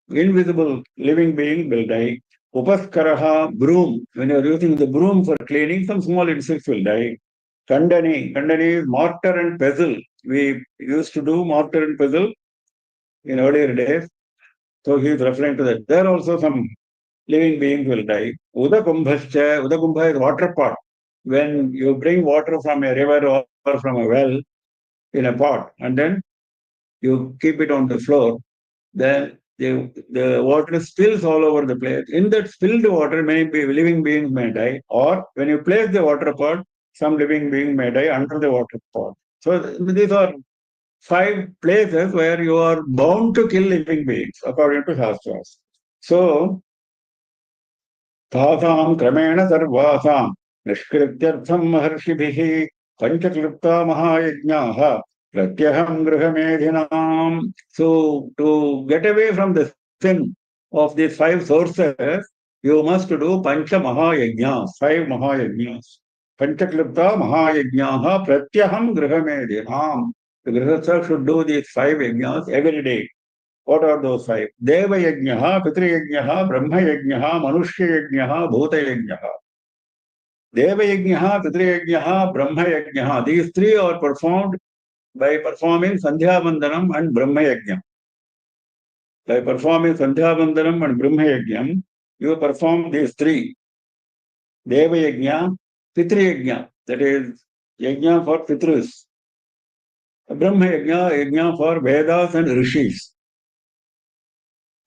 invisible living being will die. Upaskaraha, broom. When you are using the broom for cleaning, some small insects will die. Kandani is mortar and pestle. We used to do mortar and pestle in earlier days. So he is referring to that. There also some living beings will die. Udakumbha is water pot. When you bring water from a river or from a well in a pot and then you keep it on the floor, then the water spills all over the place. In that spilled water, many living beings may die. Or when you place the water pot, some living being may die under the water pot. So these are 5 places where you are bound to kill living beings, according to Shastras. So, तासां क्रमेण सर्वासां निष्कृत्यर्थं महर्षिभिः पञ्चक्लृप्ता महायज्ञाः प्रत्यहं गृहमेधिनाम्. So, to get away from the sin of these 5 sources, you must do Pancha Mahayajnas, 5 Mahayajnas. Panchaklipta Mahayajnaha Pratyaham Grihamedhinam. The Grihastha should do these 5 yajnas every day. What are those 5? Deva Yajnaha, Pitri Yajnaha, Brahma Yajnaha, Manushya Yajnaha, Bhuta Yajnaha. Deva Yajnaha, Pitri Yajnaha, Brahma Yajnaha. These 3 are performed by performing Sandhya Vandanam and Brahma Yajnam. By performing Sandhya Vandanam and Brahma Yajnam, you perform these 3. Deva Yajna, Pitri Yajna, that is Yajna for Pitrus. Brahma Yajna, Yajna for Vedas and Rishis.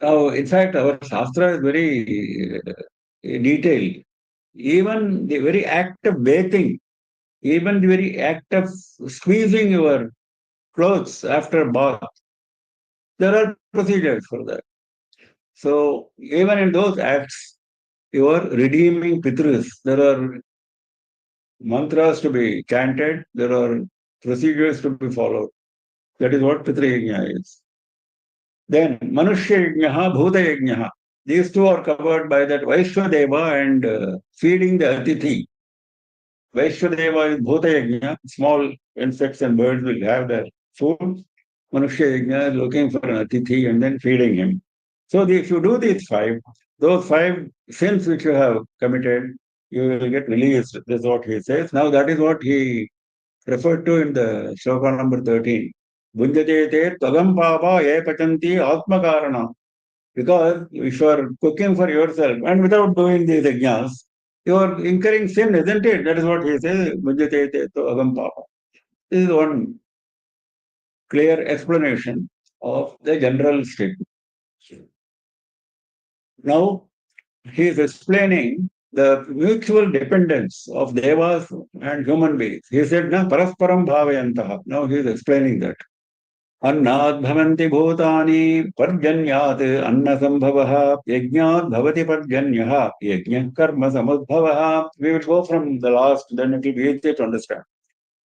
Now, in fact, our Shastra is very detailed. Even the very act of bathing, even the very act of squeezing your clothes after bath, there are procedures for that. So, even in those acts, you are redeeming Pitrus. There are mantras to be chanted, there are procedures to be followed. That is what Pitri Yajna is. Then, Manushya Yajnaha, Bhuta Yajnaha. These 2 are covered by that Vaishwadeva and feeding the Atithi. Vaishwadeva is Bhuta Yajna. Small insects and birds will have their food. Manushya Yajna is looking for an Atithi and then feeding him. So if you do these 5, those 5 sins which you have committed, you will get released. This is what he says. Now that is what he referred to in the shloka number 13. Bhunjate tvagam papa ye pachanti atmakarana. Because if you are cooking for yourself and without doing these yajnas, you are incurring sin, isn't it? That is what he says. Bhunjate tvagam papa. This is one clear explanation of the general statement. Now, he is explaining the mutual dependence of devas and human beings. He said, na parasparam bhavayantaha. Now he is explaining that. अन्नाद् भवन्ति भूतानि पर्जन्यात् अन्नसम्भवः यज्ञात् भवति पर्जन्यः यज्ञः कर्म समुद्भवः. We will go from the last, then it will be easy to understand.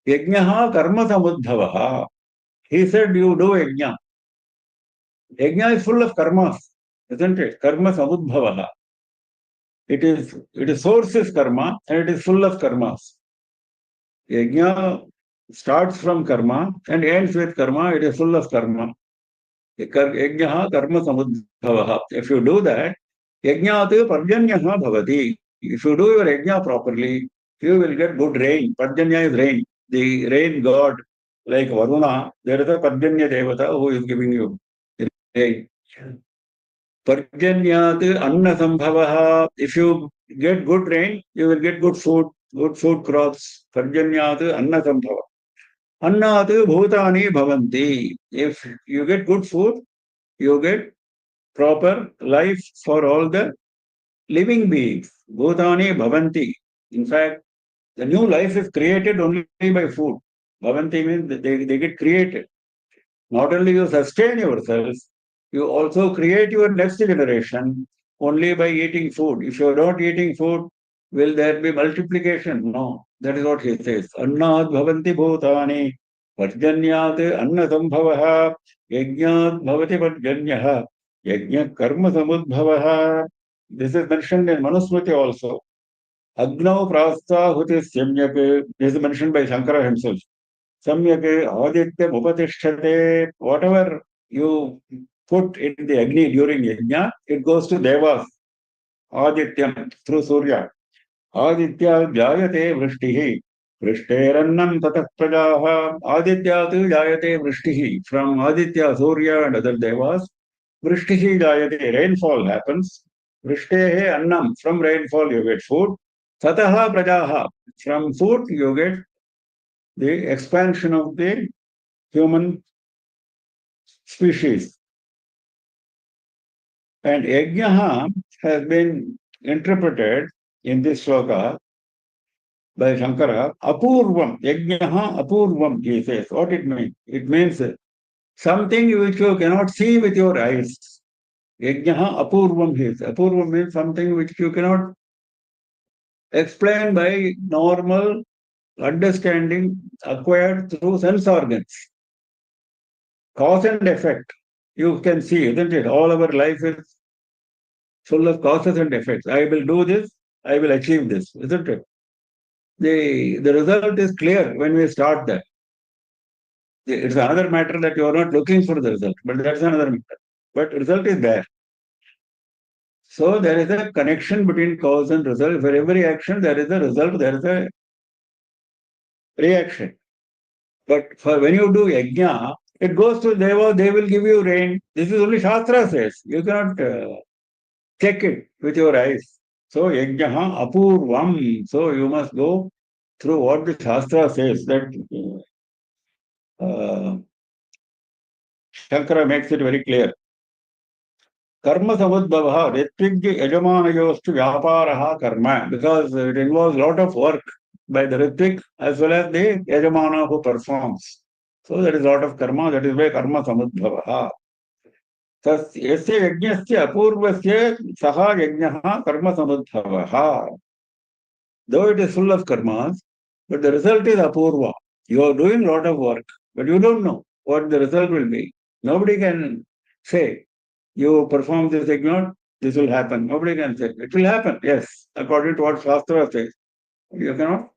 Yajnah karma samuddhavah. He said, you do yajna. Yajna is full of karmas, isn't it? Karma samuddhavah. It is source is karma and it is full of karmas. Yajna starts from karma and ends with karma. It is full of karma. Yajna karma samuddhavah. If you do that, yajnat parjanyah bhavati. If you do your yajna properly, you will get good rain. Parjanya is rain. The rain god, like Varuna, there is a Parjanya Devata who is giving you rain. Parjanyat anna sambhavaha. If you get good rain, you will get good food crops. Parjanyat anna sambhava. Annat bhutani bhavanti. If you get good food, you get proper life for all the living beings. Bhutani bhavanti. In fact, the new life is created only by food. Bhavanti means they get created. Not only you sustain yourself, you also create your next generation only by eating food. If you are not eating food, will there be multiplication? No. That is what he says. Annad bhavanti bhutani parjanyat anna sambhavaha yajnat bhavati parjanyaha yajna karma samudbhavaha. This is mentioned in Manusmriti also. Agnau prastahuti samyak. This is mentioned by Shankara himself. Samyak adityam upatishthate. Whatever you put in the Agni during Yajna, it goes to Devas. Adityam through Surya. Aditya jayate vrishtihi. Vrishterannam tatah prajaha. Adityatu jayate vrishtihi. From Aditya, Surya and other Devas, vrishtihi jayate. Rainfall happens. Vrishtehe annam. From rainfall you get food. Tataha prajaha. From food you get the expansion of the human species. And yajna has been interpreted in this sloka by Shankara, apurvam. Yajna apurvam, he says. What it means? It means something which you cannot see with your eyes. Yajna apurvam, he says. Apurvam means something which you cannot explain by normal understanding acquired through sense organs. Cause and effect, you can see, isn't it? All our life is full of causes and effects. I will do this, I will achieve this, isn't it? The result is clear when we start that. It's another matter that you are not looking for the result, but that's another matter. But result is there. So there is a connection between cause and result. For every action, there is a result, there is a reaction. But for when you do yajna, it goes to Deva, they will give you rain. This is only Shastra says. You cannot check it with your eyes. So yajna apurvam. So you must go through what the Shastra says. That Shankara makes it very clear. Karma samudbhavaha, ritvig yajamanayostu vyaparaha karma, because it involves a lot of work by the ritvik as well as the yajamana who performs. So there is a lot of karma, that is why karma samudbhavaha. यस्य यज्ञस्य अपूर्वस्य सः यज्ञः कर्म समुद्भवः. Though it is full of karmas, but the result is apurva. You are doing a lot of work, but you don't know what the result will be. Nobody can say, you perform this yajna, this will happen. Nobody can say. It will happen, yes, according to what Shastra says. You cannot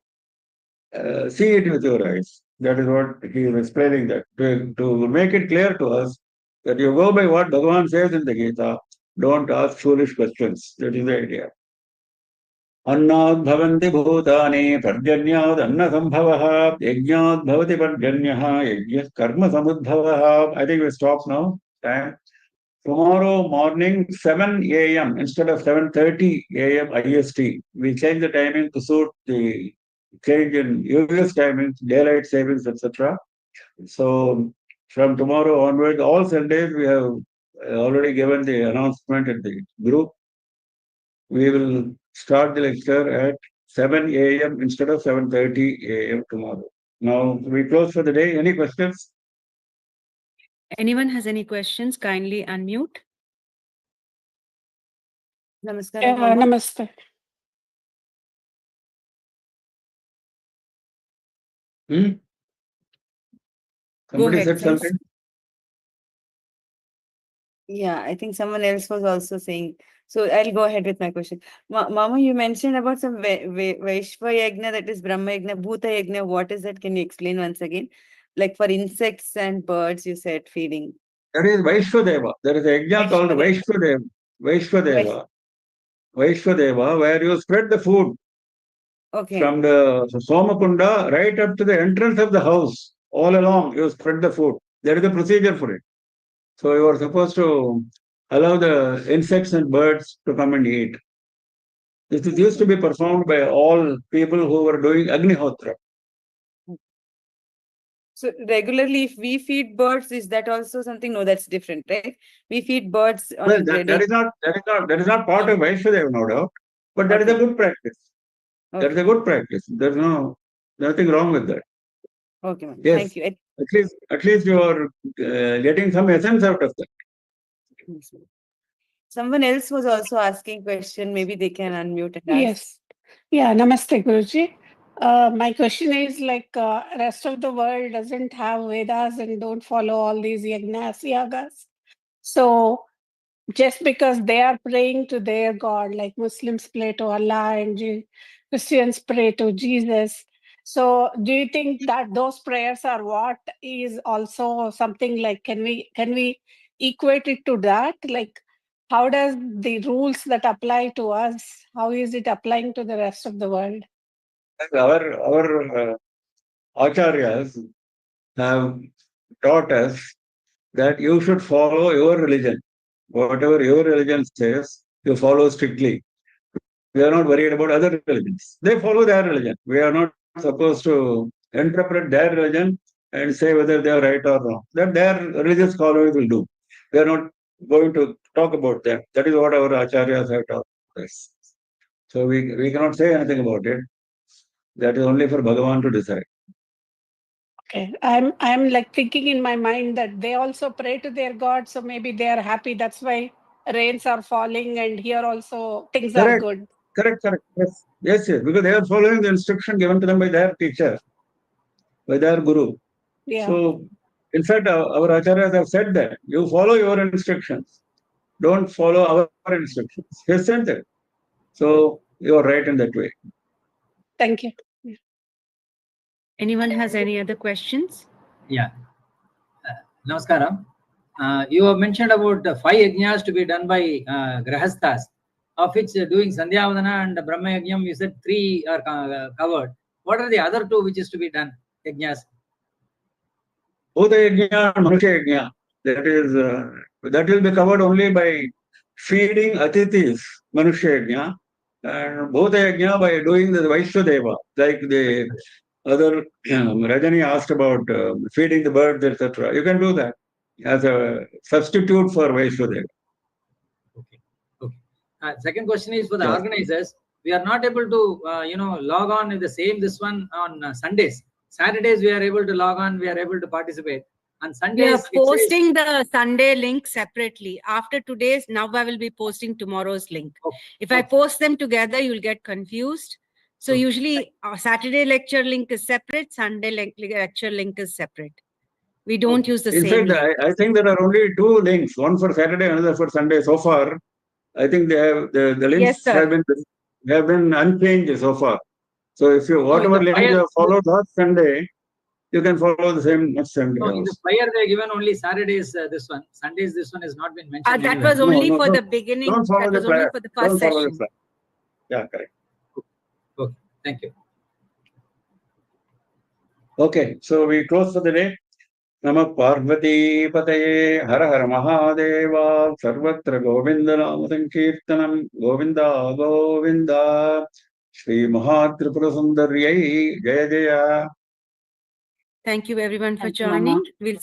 see it with your eyes. That is what he is explaining that. To make it clear to us that you go by what Bhagavan says in the Gita, don't ask foolish questions. That is the idea. अन्नाद् भवन्ति भूतानि पर्जन्याद् अन्नसम्भवः यज्ञाद् भवति पर्जन्यः यज्ञः कर्म समुद्भवः. I think we stop now. Time. Tomorrow morning, 7 a.m. instead of 7:30 a.m. IST. We change the timing to suit the change in US timings, daylight savings, etc. So from tomorrow onward, all Sundays we have already given the announcement in the group. we will start the lecture at 7 a.m. instead of 7:30 a.m. tomorrow. Now we close for the day. Any questions? Anyone has any questions, kindly unmute. Namaskar. Namaste. Somebody ahead, said friends. something? Yeah, I think someone else was also saying. So I'll go ahead with my question. Mama, you mentioned about some Vaishva Yagna, that is Brahma Yagna, Bhuta Yagna. What is that? Can you explain once again? Like for insects and birds, you said feeding. That is Vaishvadeva. There is a yajna called Vaishvadeva. Vaishvadeva. Vaishvadeva, where you spread the food Okay. from the Somakunda right up to the entrance of the house. All along, you spread the food. There is a procedure for it. So you are supposed to allow the insects and birds to come and eat. This is used to be performed by all people who were doing Agnihotra. So regularly, if we feed birds, is that also something? No, that's different, right? We feed birds on Well, that is not part of Vaishvadeva, no doubt. But that is a good practice. Okay. That is a good practice. There's nothing wrong with that. Okay, ma'am. Yes. Thank you. At least you are getting some essence out of that. Someone else was also asking question. Maybe they can unmute and ask. Yes. Yeah, Namaste, Guruji. My question is like rest of the world doesn't have Vedas and don't follow all these yagnas, yagas. So just because they are praying to their God, like Muslims pray to Allah and Christians pray to Jesus. So do you think that those prayers are what is also something like, can we equate it to that? Like, how does the rules that apply to us, how is it applying to the rest of the world? Our acharyas have taught us that you should follow your religion. Whatever your religion says, you follow strictly. We are not worried about other religions. They follow their religion. We are not supposed to interpret their religion and say whether they are right or wrong. That their religious scholars will do. We are not going to talk about them. That is what our acharyas have taught us. So we cannot say anything about it. That is only for Bhagavan to decide. Okay, I'm like thinking in my mind that they also pray to their God, so maybe they are happy. That's why rains are falling, and here also things are good. Correct. Yes. Because they are following the instruction given to them by their teacher, by their guru. Yeah. So, in fact, our acharyas have said that you follow your instructions, don't follow our instructions. He said that. So you are right in that way. Thank you. Anyone has any other questions? Yeah. Namaskaram. You have mentioned about 5 yajnas to be done by grahasthas, of which doing Sandhyavadana and Brahma Yajnam, you said 3 are covered. What are the other 2 which is to be done, yajnas? Bhuta Yajna and Manusha Yajna, that will be covered only by feeding Atithis, Manusha Yajna, and Bhuta Yajna by doing the Vaishvadeva, like the other Rajani asked about feeding the birds, etc. You can do that as a substitute for Vaishvadeva. Okay. Second question is for the organizers. We are not able to, log on with the same this one on Sundays. Saturdays we are able to log on. We are able to participate. On Sundays, we are posting the Sunday link separately. After today's, now I will be posting tomorrow's link. If I post them together, you'll get confused. So usually Saturday lecture link is separate, Sunday lecture link is separate. We don't use the same link. I think there are only 2 links, one for Saturday, another for Sunday. So far, I think they have the links have been unchanged so far. So if you whatever link you have followed last Sunday, you can follow the same next Sunday. In the flyer they given only Saturdays this one. Sundays this one has not been mentioned. That was only for the beginning. Don't follow that was only for the first session. Yeah, correct. Okay, thank you. Okay, so we close for the day. Namah Parvati Pataye Hara Hara Mahadeva Sarvatra Govinda Nama Sankirtanam Govinda Govinda Shri Mahatripura Sundaryai Jaya Jaya. Thank you everyone for joining. We'll